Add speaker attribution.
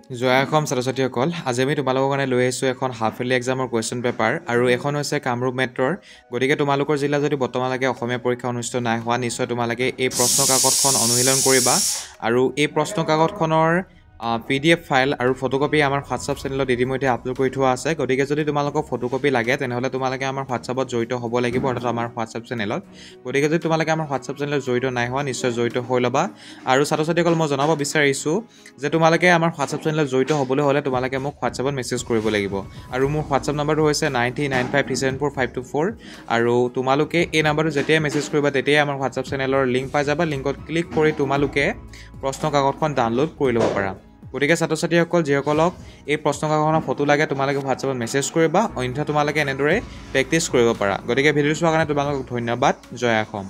Speaker 1: জয় অসম ছাত্ৰ-ছাত্ৰীসকল আজি আমি তোমালোকৰ কাৰণে লৈ আহিছোঁ এখন হাফ ইয়াৰলি এক্সামৰ কুৱেশ্যন পেপাৰ আৰু এখন হৈছে কামৰূপ মেট্ৰৰ গতিকে তোমালোকৰ জিলা যদি বৰ্তমানলৈকে অসমীয়া পৰীক্ষা অনুষ্ঠিত নাই হোৱা নিশ্চয় তোমালোকে এই প্ৰশ্ন কাকতখন অনুশীলন কৰিবা আৰু এই প্ৰশ্ন কাকতখনৰ PDF ফাইল আৰু ফটোকপি আমাৰ হোৱাটছআপ চেনেলত ইতিমধ্যে আপলোড কৰি থোৱা আছে গতিকে যদি তোমালোকক ফটোকপি লাগে তেনেহ'লে তোমালোকে আমাৰ হোৱাটছআপত জড়িত হ'ব লাগিব অৰ্থাৎ আমাৰ হোৱাটছআপ চেনেলত গতিকে যদি তোমালোকে আমাৰ হোৱাটছআপ চেনেলত জড়িত নাই হোৱা নিশ্চয় জড়িত হৈ ল'বা আৰু ছাত্ৰ-ছাত্ৰীসকল মই জনাব বিচাৰিছোঁ যে তোমালোকে আমাৰ হোৱাটছআপ চেনেলত জড়িত হ'বলৈ হ'লে তোমালোকে মোক হোৱাটছআপত মেছেজ কৰিব লাগিব আৰু মোৰ হোৱাটছআপ নম্বৰটো হৈছে 9395374524 আৰু তোমালোকে এই নম্বৰটো যেতিয়াই মেছেজ কৰিবা তেতিয়াই আমাৰ হোৱাটছআপ চেনেলৰ লিংক পাই যাবা লিংকত ক্লিক কৰি তোমালোকে প্ৰশ্ন কাকতখন ডাউনলোড কৰি ল'ব পাৰা গতিকে ছাত্ৰ-ছাত্ৰীসকল যিসকলক এই প্ৰশ্ন কাকতখনৰ ফটো লাগে তোমালোকে হোৱাটছআপত মেছেজ কৰিবা অন্যথা তোমালোকে এনেদৰে প্ৰেক্টিছ কৰিব পাৰা গতিকে ভিডিঅ'টো চোৱাৰ কাৰণে তোমালোকক ধন্যবাদ জয় অসম